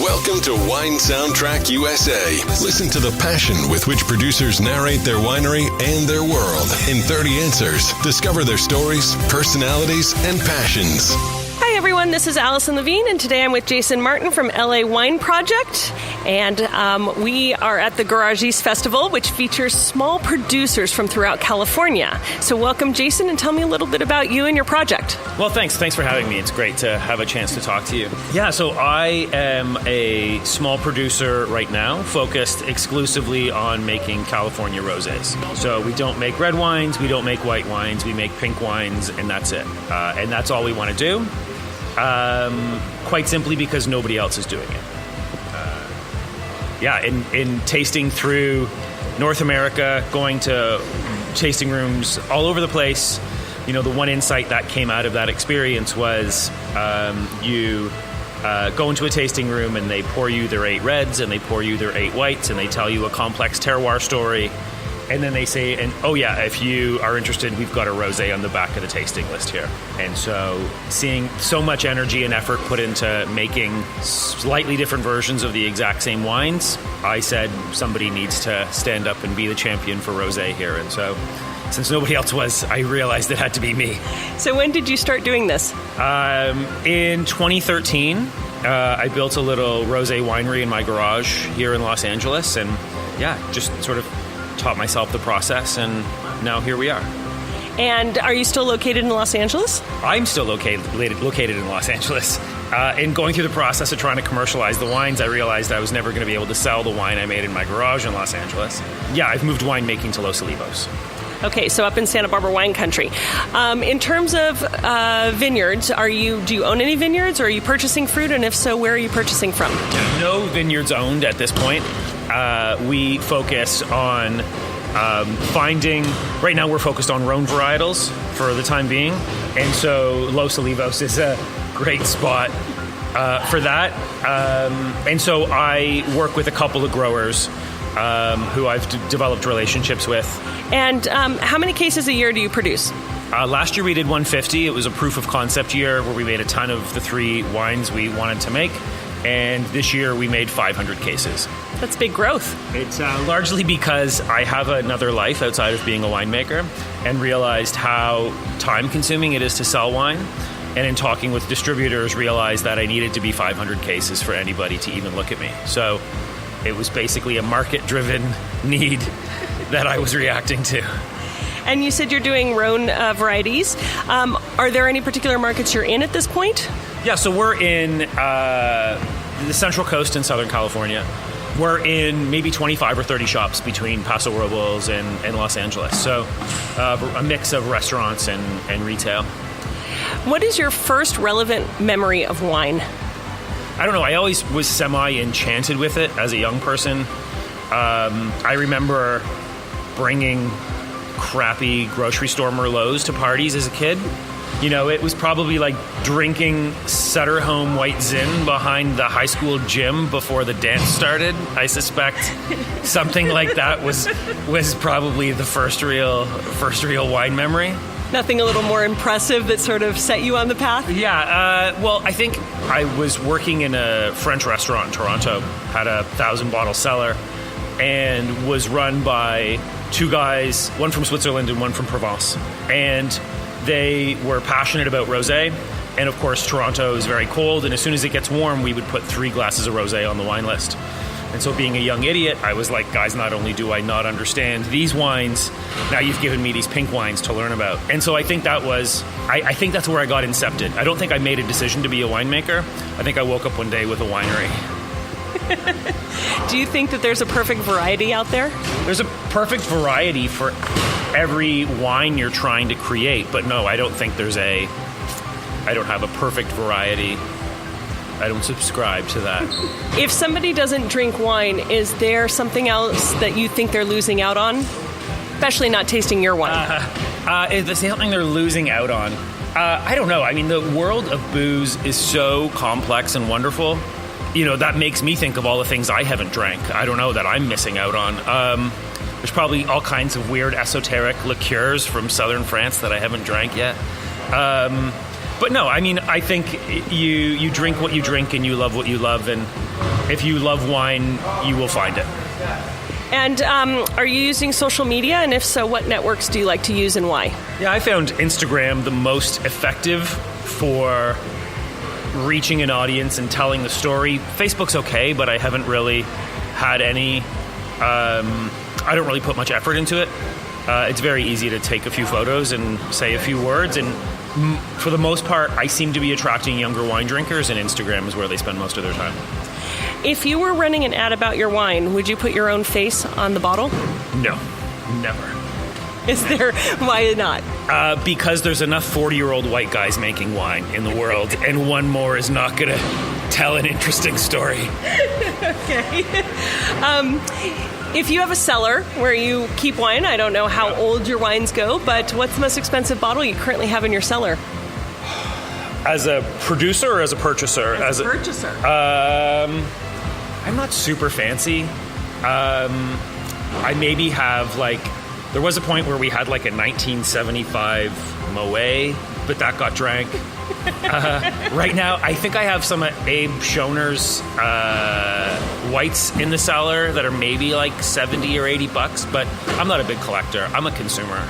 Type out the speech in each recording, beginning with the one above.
Welcome to Wine Soundtrack USA. Listen to the passion with which producers narrate their winery and their world in 30 answers. Discover their stories, personalities, and passions. Hi everyone, this is Allison Levine, and today I'm with Jason Martin from L.A. Wine Project, and we are at the Garage East Festival, which features small producers from throughout California. So welcome, Jason, and tell me a little bit about you and your project. Well, thanks for having me. It's great to have a chance to talk to you. Yeah, so I am a small producer right now, focused exclusively on making California rosés. So we don't make red wines, we don't make white wines, we make pink wines, and that's it. And that's all we want to do. Quite simply because nobody else is doing it. In tasting through North America, going to tasting rooms all over the place, the one insight that came out of that experience was you go into a tasting room and they pour you their 8 reds and they pour you their 8 whites and they tell you a complex terroir story. And then they say, if you are interested, we've got a rosé on the back of the tasting list here. And so seeing so much energy and effort put into making slightly different versions of the exact same wines, I said somebody needs to stand up and be the champion for rosé here. And so since nobody else was, I realized it had to be me. So when did you start doing this? In 2013, I built a little rosé winery in my garage here in Los Angeles. And just sort of taught myself the process, and now here we are. And are you still located in Los Angeles? I'm still located in Los Angeles. In going through the process of trying to commercialize the wines, I realized I was never going to be able to sell the wine I made in my garage in Los Angeles. I've moved winemaking to Los Olivos. Okay, so up in Santa Barbara wine country. In terms of vineyards, do you own any vineyards, or are you purchasing fruit? And if so, where are you purchasing from? No vineyards owned at this point. We focus on finding... Right now we're focused on Rhone varietals for the time being. And so Los Olivos is a great spot for that. And so I work with a couple of growers who I've developed relationships with. And how many cases a year do you produce? Last year we did 150. It was a proof of concept year where we made a ton of the 3 wines we wanted to make. And this year we made 500 cases. That's big growth. It's largely because I have another life outside of being a winemaker and realized how time-consuming it is to sell wine. And in talking with distributors, realized that I needed to be 500 cases for anybody to even look at me. So it was basically a market-driven need that I was reacting to. And you said you're doing Rhone varieties. Are there any particular markets you're in at this point? Yeah, so we're in the Central Coast in Southern California. We're in maybe 25 or 30 shops between Paso Robles and Los Angeles. So a mix of restaurants and retail. What is your first relevant memory of wine? I don't know. I always was semi-enchanted with it as a young person. I remember bringing crappy grocery store Merlots to parties as a kid. It was probably like drinking Sutter Home White Zin behind the high school gym before the dance started. I suspect something like that was probably the first real wine memory. Nothing a little more impressive that sort of set you on the path? Yeah, well, I think I was working in a French restaurant in Toronto, had a 1,000-bottle cellar, and was run by 2 guys, one from Switzerland and one from Provence. And they were passionate about rosé, and of course Toronto is very cold, and as soon as it gets warm we would put 3 glasses of rosé on the wine list. And so being a young idiot, I was like, guys, not only do I not understand these wines, now you've given me these pink wines to learn about. And so I think that was, I think that's where I got incepted. I don't think I made a decision to be a winemaker. I think I woke up one day with a winery. Do you think that there's a perfect variety out there? There's a perfect variety for every wine you're trying to create, but no, I don't think I don't have a perfect variety. I don't subscribe to that. If somebody doesn't drink wine, is there something else that you think they're losing out on? Especially not tasting your wine. Is there something they're losing out on? I don't know. I mean, the world of booze is so complex and wonderful. That makes me think of all the things I haven't drank. I don't know that I'm missing out on. There's probably all kinds of weird esoteric liqueurs from southern France that I haven't drank yet. But no, I mean, I think you drink what you drink and you love what you love, and if you love wine, you will find it. And are you using social media? And if so, what networks do you like to use and why? Yeah, I found Instagram the most effective for reaching an audience and telling the story. Facebook's okay, but I haven't really had any... I don't really put much effort into it. It's very easy to take a few photos and say a few words, and for the most part, I seem to be attracting younger wine drinkers, and Instagram is where they spend most of their time. If you were running an ad about your wine, would you put your own face on the bottle? No, never. Is there? Why not? Because there's enough 40-year-old white guys making wine in the world, and one more is not going to tell an interesting story. Okay. If you have a cellar where you keep wine, I don't know how old your wines go, but what's the most expensive bottle you currently have in your cellar? As a producer or as a purchaser? As a purchaser. I'm not super fancy. I maybe have there was a point where we had a 1975 Moet, but that got drank. Right now, I think I have some Abe Schoner's whites in the cellar that are maybe $70 or $80, but I'm not a big collector. I'm a consumer.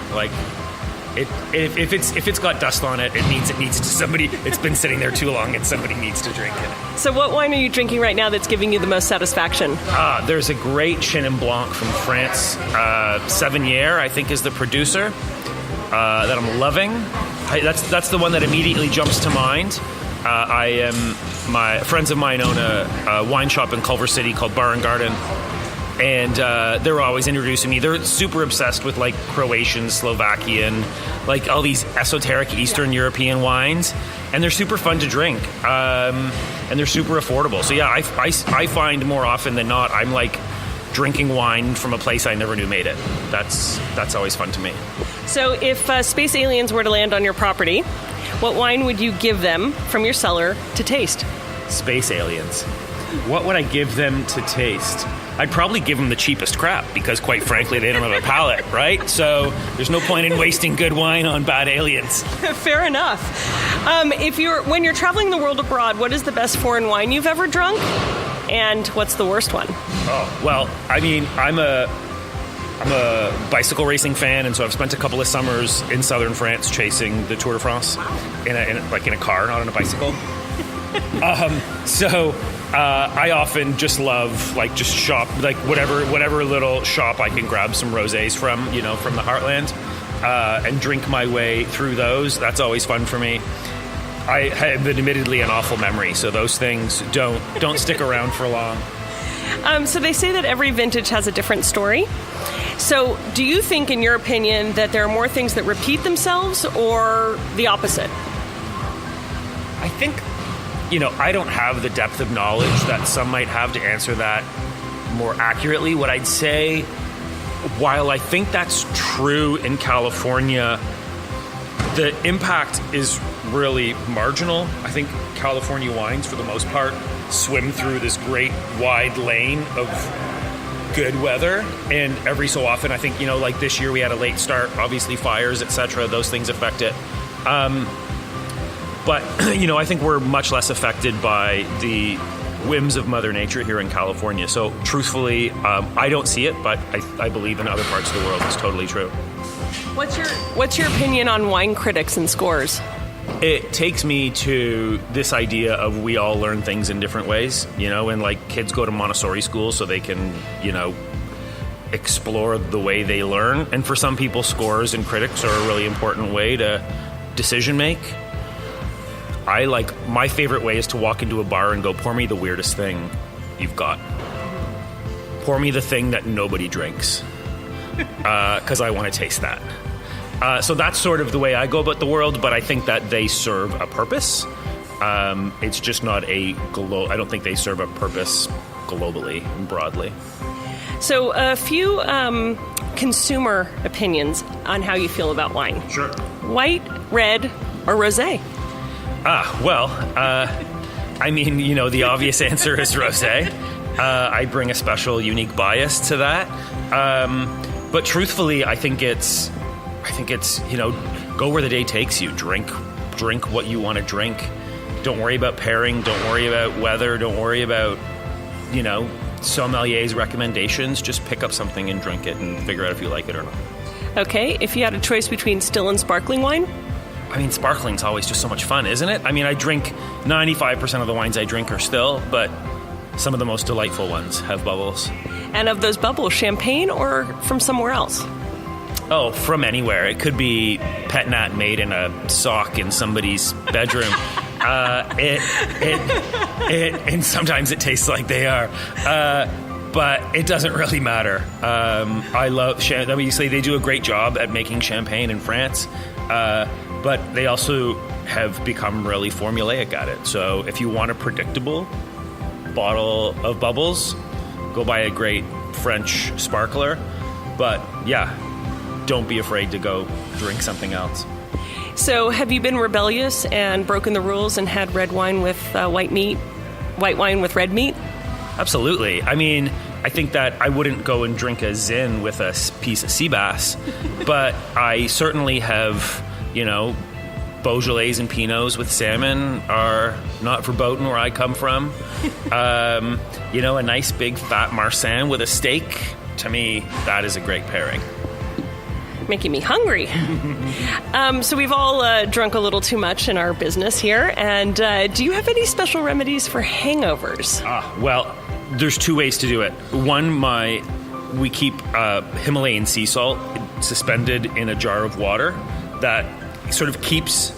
If it's got dust on it, it needs to somebody. It's been sitting there too long, and somebody needs to drink it. So, what wine are you drinking right now that's giving you the most satisfaction? There's a great Chenin Blanc from France. 7 Year, I think, is the producer that I'm loving. That's the one that immediately jumps to mind. My friends of mine own a wine shop in Culver City called Bar and Garden. And they're always introducing me. They're super obsessed with Croatian, Slovakian, all these esoteric Eastern European wines, and they're super fun to drink, and they're super affordable. So yeah, I find more often than not I'm drinking wine from a place I never knew made it. That's always fun to me. So if space aliens were to land on your property, what wine would you give them from your cellar to taste? Space aliens. What would I give them to taste? I'd probably give them the cheapest crap because, quite frankly, they don't have a palate, right? So there's no point in wasting good wine on bad aliens. Fair enough. When you're traveling the world abroad, what is the best foreign wine you've ever drunk? And what's the worst one? Oh, well, I mean, I'm a bicycle racing fan, and so I've spent a couple of summers in southern France chasing the Tour de France in a car, not on a bicycle. I often just love just shop whatever little shop I can grab some rosés from the heartland, and drink my way through those. That's always fun for me. I have admittedly an awful memory, so those things don't stick around for long. So they say that every vintage has a different story. So do you think, in your opinion, that there are more things that repeat themselves or the opposite? I think, I don't have the depth of knowledge that some might have to answer that more accurately. What I'd say, while I think that's true in California, the impact is really marginal. I think California wines, for the most part, swim through this great wide lane of good weather, and every so often, I think, this year we had a late start, obviously fires, etc., those things affect it. But, I think we're much less affected by the whims of Mother Nature here in California. So, truthfully, I don't see it, but I believe in other parts of the world it's totally true. What's your opinion on wine critics and scores? It takes me to this idea of we all learn things in different ways, and kids go to Montessori school so they can, explore the way they learn. And for some people, scores and critics are a really important way to decision make. My favorite way is to walk into a bar and go, pour me the weirdest thing you've got. Pour me the thing that nobody drinks, because I want to taste that. So that's sort of the way I go about the world, but I think that they serve a purpose. It's just not I don't think they serve a purpose globally and broadly. So a few consumer opinions on how you feel about wine. Sure. White, red, or rosé? The obvious answer is rosé. I bring a special, unique bias to that. But truthfully, I think it's, go where the day takes you. Drink drink what you want to drink. Don't worry about pairing. Don't worry about weather. Don't worry about, sommelier's recommendations. Just pick up something and drink it and figure out if you like it or not. Okay, if you had a choice between still and sparkling wine? I mean, sparkling's always just so much fun, isn't it? I mean, I drink 95% of the wines I drink are still, but some of the most delightful ones have bubbles. And of those bubbles, champagne or from somewhere else? Oh, from anywhere. It could be pet nat made in a sock in somebody's bedroom. And sometimes it tastes like they are. But it doesn't really matter. I love champagne. Obviously, they do a great job at making champagne in France. But they also have become really formulaic at it. So if you want a predictable bottle of bubbles, go buy a great French sparkler. But yeah, don't be afraid to go drink something else. So have you been rebellious and broken the rules and had red wine with white wine with red meat? Absolutely. I mean, I think that I wouldn't go and drink a Zin with a piece of sea bass, but I certainly have, Beaujolais and Pinots with salmon are not verboten where I come from. A nice big fat Marsanne with a steak, to me, that is a great pairing. Making me hungry. So we've all drunk a little too much in our business here. And do you have any special remedies for hangovers? Well, there's two ways to do it. One, we keep Himalayan sea salt suspended in a jar of water that sort of keeps,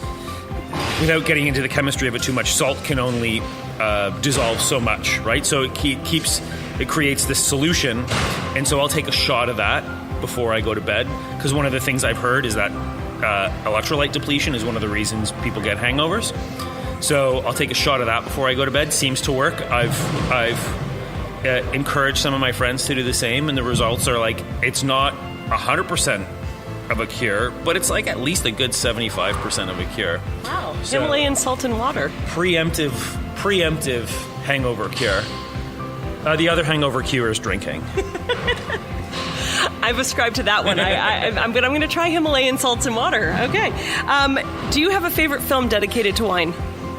without getting into the chemistry of it too much, salt can only dissolve so much, right? So it creates this solution. And so I'll take a shot of that before I go to bed, because one of the things I've heard is that electrolyte depletion is one of the reasons people get hangovers. So I'll take a shot of that before I go to bed. Seems to work. I've encouraged some of my friends to do the same, and the results are like, it's not 100% of a cure, but it's like at least a good 75% of a cure. Wow. So, Himalayan salt and water. Preemptive hangover cure. The other hangover cure is drinking. I've ascribed to that one. I'm going to try Himalayan salts and water. Okay. Do you have a favorite film dedicated to wine?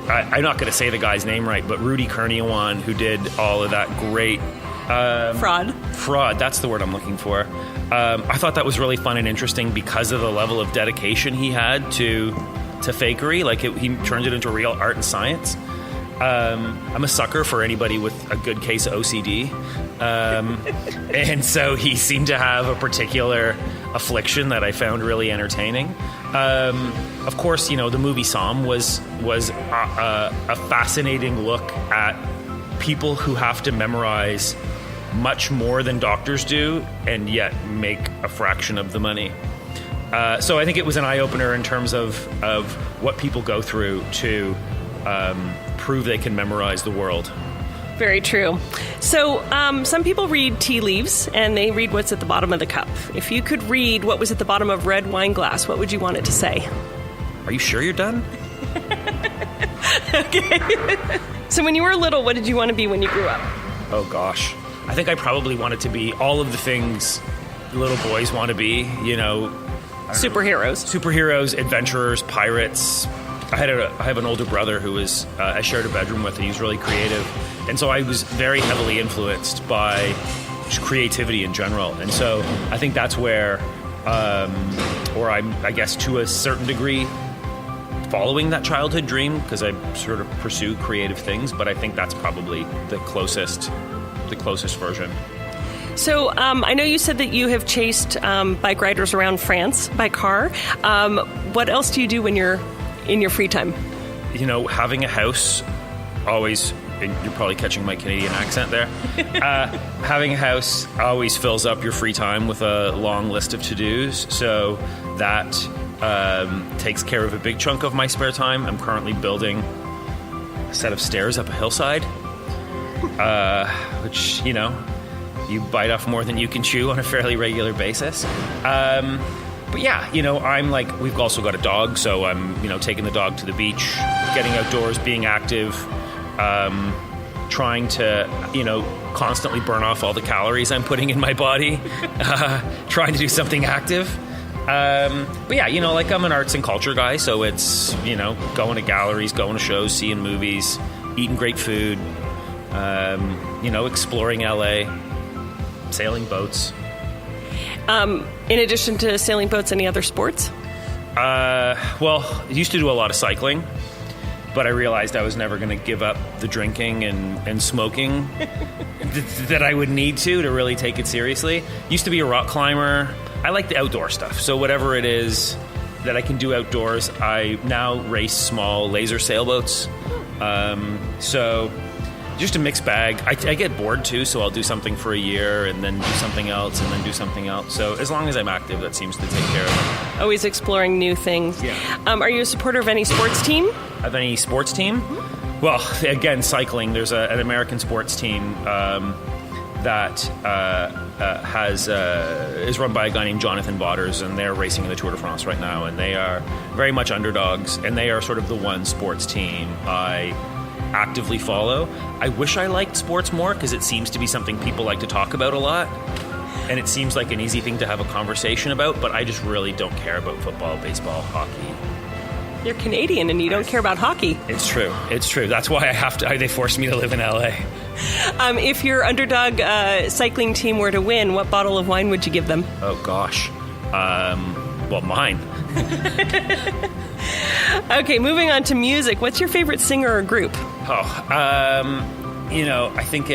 I'm not going to say the guy's name right, but Rudy Kurniawan, who did all of that great... Fraud. That's the word I'm looking for. I thought that was really fun and interesting because of the level of dedication he had to fakery. Like, he turned it into real art and science. I'm a sucker for anybody with a good case of OCD. And so he seemed to have a particular affliction that I found really entertaining. Of course, the movie Somme was a fascinating look at people who have to memorize much more than doctors do and yet make a fraction of the money. So I think it was an eye-opener in terms of what people go through to prove they can memorize the world. Very true. So some people read tea leaves and they read what's at the bottom of the cup. If you could read what was at the bottom of red wine glass, what would you want it to say? Are you sure you're done? Okay. So when you were little, what did you want to be when you grew up? Oh gosh. I think I probably wanted to be all of the things little boys want to be, Superheroes, adventurers, pirates. I have an older brother who I shared a bedroom with, and he was really creative. And so I was very heavily influenced by just creativity in general. And so I think that's where I'm, I guess, to a certain degree, following that childhood dream, because I sort of pursue creative things, but I think that's probably the closest version. So I know you said that you have chased bike riders around France by car. What else do you do when you're in your free time? Having a house always, and you're probably catching my Canadian accent there, having a house always fills up your free time with a long list of to-dos. So that takes care of a big chunk of my spare time. I'm currently building a set of stairs up a hillside, which, you bite off more than you can chew on a fairly regular basis. But yeah, we've also got a dog, so I'm, taking the dog to the beach, getting outdoors, being active, trying to, constantly burn off all the calories I'm putting in my body, trying to do something active. But yeah, like I'm an arts and culture guy, so it's, going to galleries, going to shows, seeing movies, eating great food, exploring L.A., sailing boats. In addition to sailing boats, any other sports? Well, I used to do a lot of cycling, but I realized I was never going to give up the drinking and smoking that I would need to really take it seriously. Used to be a rock climber. I like the outdoor stuff, so whatever it is that I can do outdoors, I now race small laser sailboats. So just a mixed bag. I get bored too, so I'll do something for a year and then do something else and then do something else. So as long as I'm active, that seems to take care of it. Always exploring new things. Yeah. Are you a supporter of any sports team? Of any sports team? Well, again, cycling. There's an American sports team that is run by a guy named Jonathan Botters, and they're racing in the Tour de France right now, and they are very much underdogs, and they are sort of the one sports team I actively follow. I wish I liked sports more, because it seems to be something people like to talk about a lot, and it seems like an easy thing to have a conversation about, but I just really don't care about football, baseball, hockey. You're Canadian and you don't care about hockey. It's true. That's why they forced me to live in L.A. If your underdog cycling team were to win, what bottle of wine would you give them? Oh, gosh. Well, mine. Okay, moving on to music. What's your favorite singer or group? I think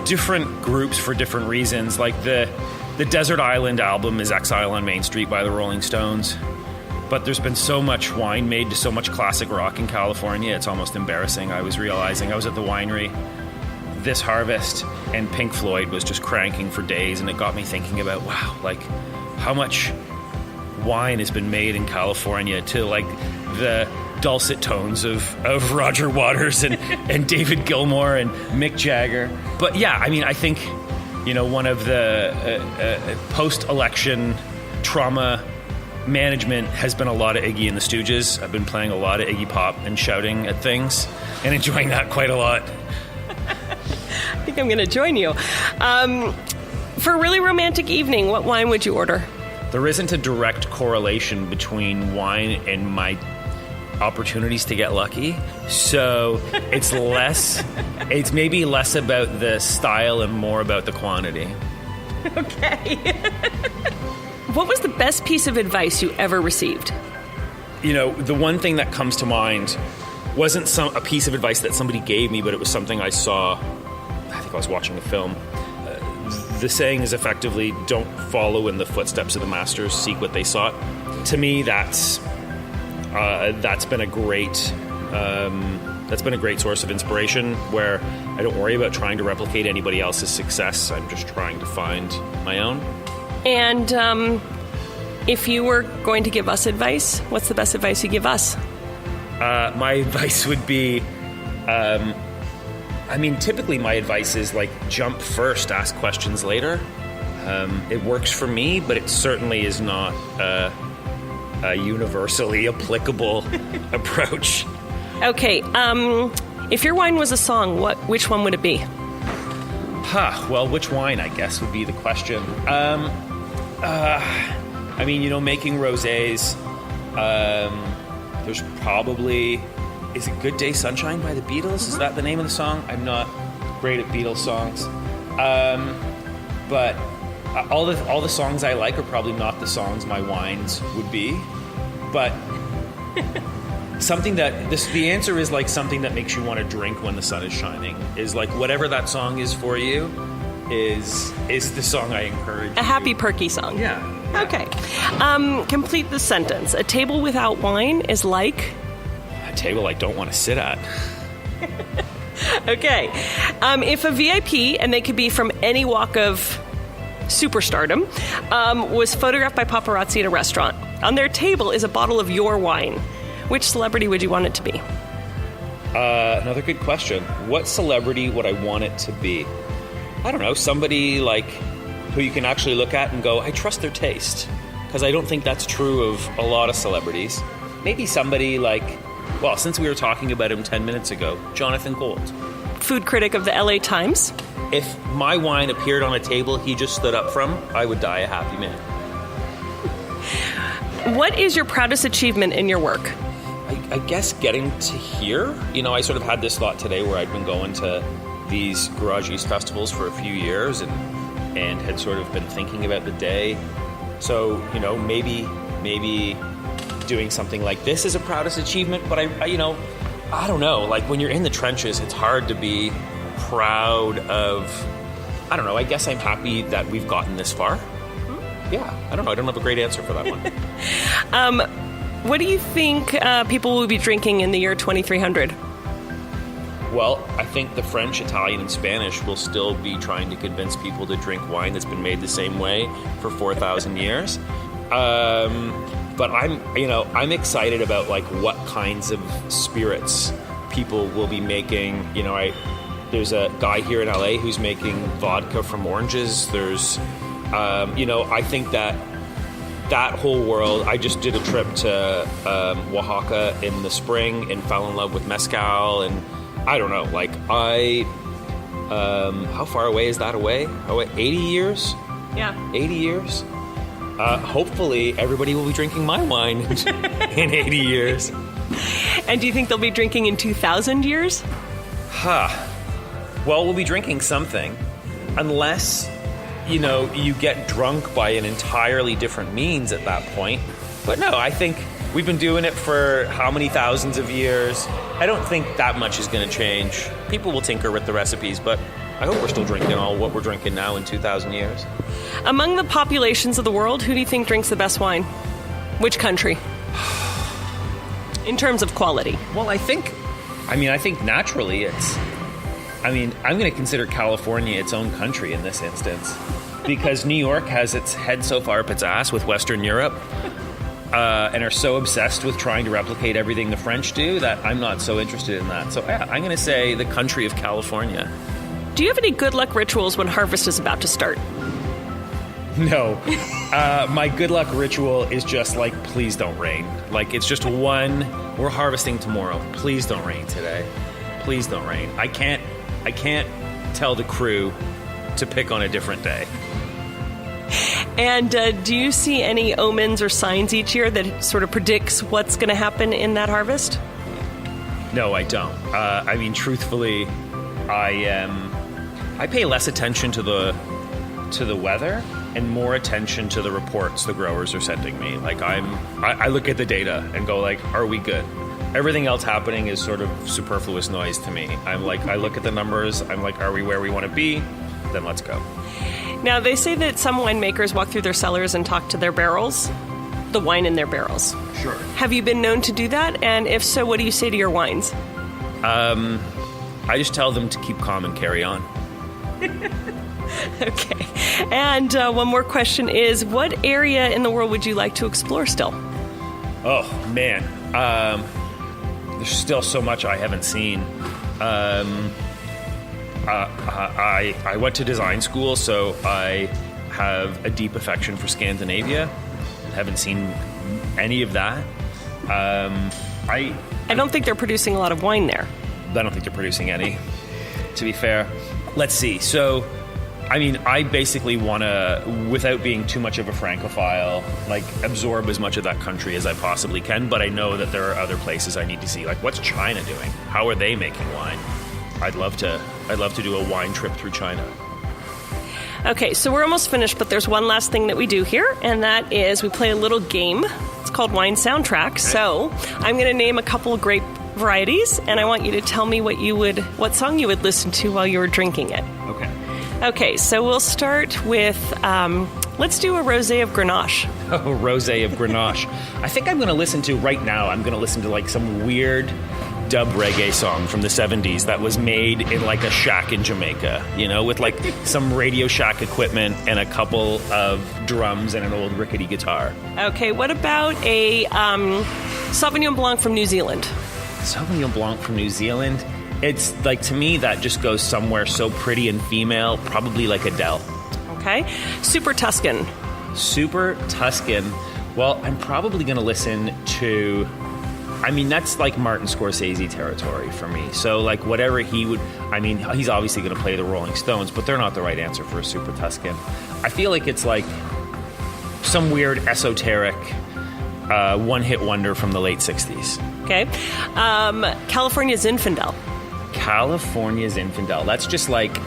different groups for different reasons. Like the Desert Island album is Exile on Main Street by the Rolling Stones. But there's been so much wine made to so much classic rock in California, it's almost embarrassing. I was realizing I was at the winery this harvest, and Pink Floyd was just cranking for days, and it got me thinking about, wow, like, how much wine has been made in California to, like, the dulcet tones of Roger Waters and David Gilmour and Mick Jagger. But yeah, I mean, I think, one of the post-election trauma management has been a lot of Iggy and the Stooges. I've been playing a lot of Iggy Pop and shouting at things and enjoying that quite a lot. I think I'm going to join you. For a really romantic evening, what wine would you order? There isn't a direct correlation between wine and my opportunities to get lucky. So it's maybe less about the style and more about the quantity. Okay. What was the best piece of advice you ever received? The one thing that comes to mind wasn't a piece of advice that somebody gave me, but it was something I saw. I think I was watching a film. The saying is effectively, don't follow in the footsteps of the masters, seek what they sought. To me, that's been a great source of inspiration, where I don't worry about trying to replicate anybody else's success. I'm just trying to find my own. And if you were going to give us advice, what's the best advice you give us? My advice would be, typically my advice is like jump first, ask questions later. It works for me, but it certainly is not a universally applicable approach. Okay, if your wine was a song, which one would it be? Well, which wine, I guess, would be the question. Making rosés, there's probably... Is it Good Day Sunshine by the Beatles? Is that the name of the song? I'm not great at Beatles songs. But all the songs I like are probably not the songs my wines would be. But something that... the answer is like something that makes you want to drink when the sun is shining. Is like whatever that song is for you is the song I encourage. A happy, perky song. Yeah. Okay. Complete the sentence. A table without wine is like... A table I don't want to sit at. Okay. If a VIP, and they could be from any walk of superstardom, was photographed by paparazzi at a restaurant, on their table is a bottle of your wine, which celebrity would you want it to be? Another good question. What celebrity would I want it to be? I don't know, somebody like who you can actually look at and go, I trust their taste. Because I don't think that's true of a lot of celebrities. Maybe somebody like, well, since we were talking about him 10 minutes ago, Jonathan Gold. Food critic of the L.A. Times. If my wine appeared on a table he just stood up from, I would die a happy man. What is your proudest achievement in your work? I guess getting to here, I sort of had this thought today where I'd been going to these Garage East festivals for a few years and had sort of been thinking about the day. So, maybe doing something like this is a proudest achievement, but I don't know. Like when you're in the trenches, it's hard to be proud of, I don't know. I guess I'm happy that we've gotten this far. Yeah, I don't know. I don't have a great answer for that one. What do you think people will be drinking in the year 2300? Well, I think the French, Italian, and Spanish will still be trying to convince people to drink wine that's been made the same way for 4,000 years. But I'm excited about like what kinds of spirits people will be making. There's a guy here in L.A. who's making vodka from oranges. There's, I think that whole world. I just did a trip to Oaxaca in the spring and fell in love with mezcal, and I don't know, like how far away is that away? 80 years? Yeah. 80 years? Hopefully everybody will be drinking my wine in 80 years. And do you think they'll be drinking in 2,000 years? Well, we'll be drinking something, unless, you get drunk by an entirely different means at that point. But no, I think we've been doing it for how many thousands of years? I don't think that much is going to change. People will tinker with the recipes, but I hope we're still drinking all what we're drinking now in 2,000 years. Among the populations of the world, who do you think drinks the best wine? Which country? In terms of quality. Well, I think naturally I'm going to consider California its own country in this instance, because New York has its head so far up its ass with Western Europe and are so obsessed with trying to replicate everything the French do that I'm not so interested in that. So yeah, I'm going to say the country of California. Do you have any good luck rituals when harvest is about to start? No. My good luck ritual is just like, please don't rain. Like, it's just we're harvesting tomorrow. Please don't rain today. Please don't rain. I can't tell the crew to pick on a different day. And do you see any omens or signs each year that sort of predicts what's going to happen in that harvest? No, I don't. Truthfully, I pay less attention to the weather and more attention to the reports the growers are sending me. Like I look at the data and go like, are we good? Everything else happening is sort of superfluous noise to me. I look at the numbers. I'm like, are we where we want to be? Then let's go. Now, they say that some winemakers walk through their cellars and talk to their barrels, the wine in their barrels. Sure. Have you been known to do that? And if so, what do you say to your wines? I just tell them to keep calm and carry on. Okay. And one more question is, what area in the world would you like to explore still? Oh, man. There's still so much I haven't seen. I went to design school, so I have a deep affection for Scandinavia. Haven't seen any of that. I don't think they're producing a lot of wine there. I don't think they're producing any, to be fair. Let's see. So, I basically want to, without being too much of a Francophile, like absorb as much of that country as I possibly can. But I know that there are other places I need to see. Like, what's China doing? How are they making wine? I'd love to do a wine trip through China. Okay, so we're almost finished, but there's one last thing that we do here, and that is we play a little game. It's called Wine Soundtrack. Okay. So I'm going to name a couple of grape varieties, and I want you to tell me what song you would listen to while you were drinking it. Okay. Okay, so we'll start with, let's do a rosé of Grenache. Oh, rosé of Grenache. I think I'm going to listen to like some weird dub reggae song from the 70s that was made in like a shack in Jamaica, with like some Radio Shack equipment and a couple of drums and an old rickety guitar. Okay, what about a Sauvignon Blanc from New Zealand? Sauvignon Blanc from New Zealand? It's like, to me, that just goes somewhere so pretty and female, probably like Adele. Okay. Super Tuscan. Super Tuscan. Well, I'm probably going to listen to... that's like Martin Scorsese territory for me. So, like, whatever he would... he's obviously going to play the Rolling Stones, but they're not the right answer for a Super Tuscan. I feel like it's like some weird esoteric one-hit wonder from the late 60s. Okay. California Zinfandel. California Zinfandel. That's just like,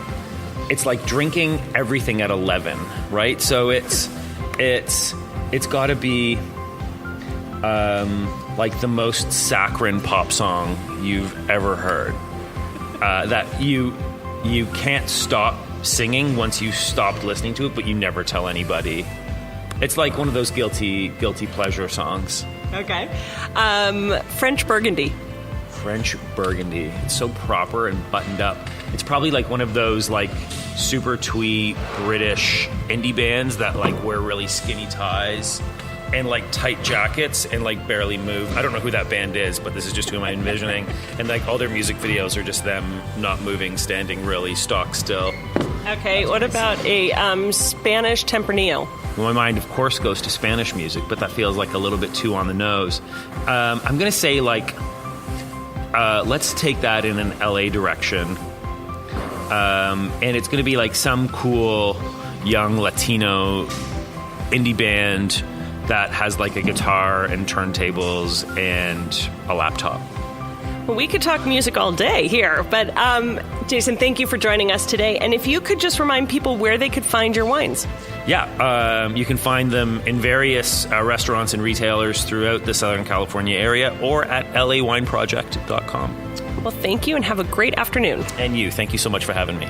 it's like drinking everything at 11, right? So it's got to be like the most saccharine pop song you've ever heard. That you can't stop singing once you stopped listening to it, but you never tell anybody. It's like one of those guilty pleasure songs. Okay. French Burgundy. French Burgundy. It's so proper and buttoned up. It's probably like one of those like super twee British indie bands that like wear really skinny ties and like tight jackets and like barely move. I don't know who that band is, but this is just who I'm envisioning. And like all their music videos are just them not moving, standing really stock still. Okay, what about a Spanish Tempranillo? Well, my mind, of course, goes to Spanish music, but that feels like a little bit too on the nose. I'm going to say like, let's take that in an L.A. direction. And it's going to be like some cool young Latino indie band that has like a guitar and turntables and a laptop. Well, we could talk music all day here, but Jason, thank you for joining us today. And if you could just remind people where they could find your wines. Yeah, you can find them in various restaurants and retailers throughout the Southern California area or at lawineproject.com. Well, thank you and have a great afternoon. And you, thank you so much for having me.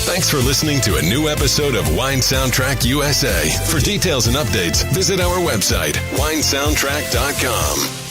Thanks for listening to a new episode of Wine Soundtrack USA. For details and updates, visit our website, winesoundtrack.com.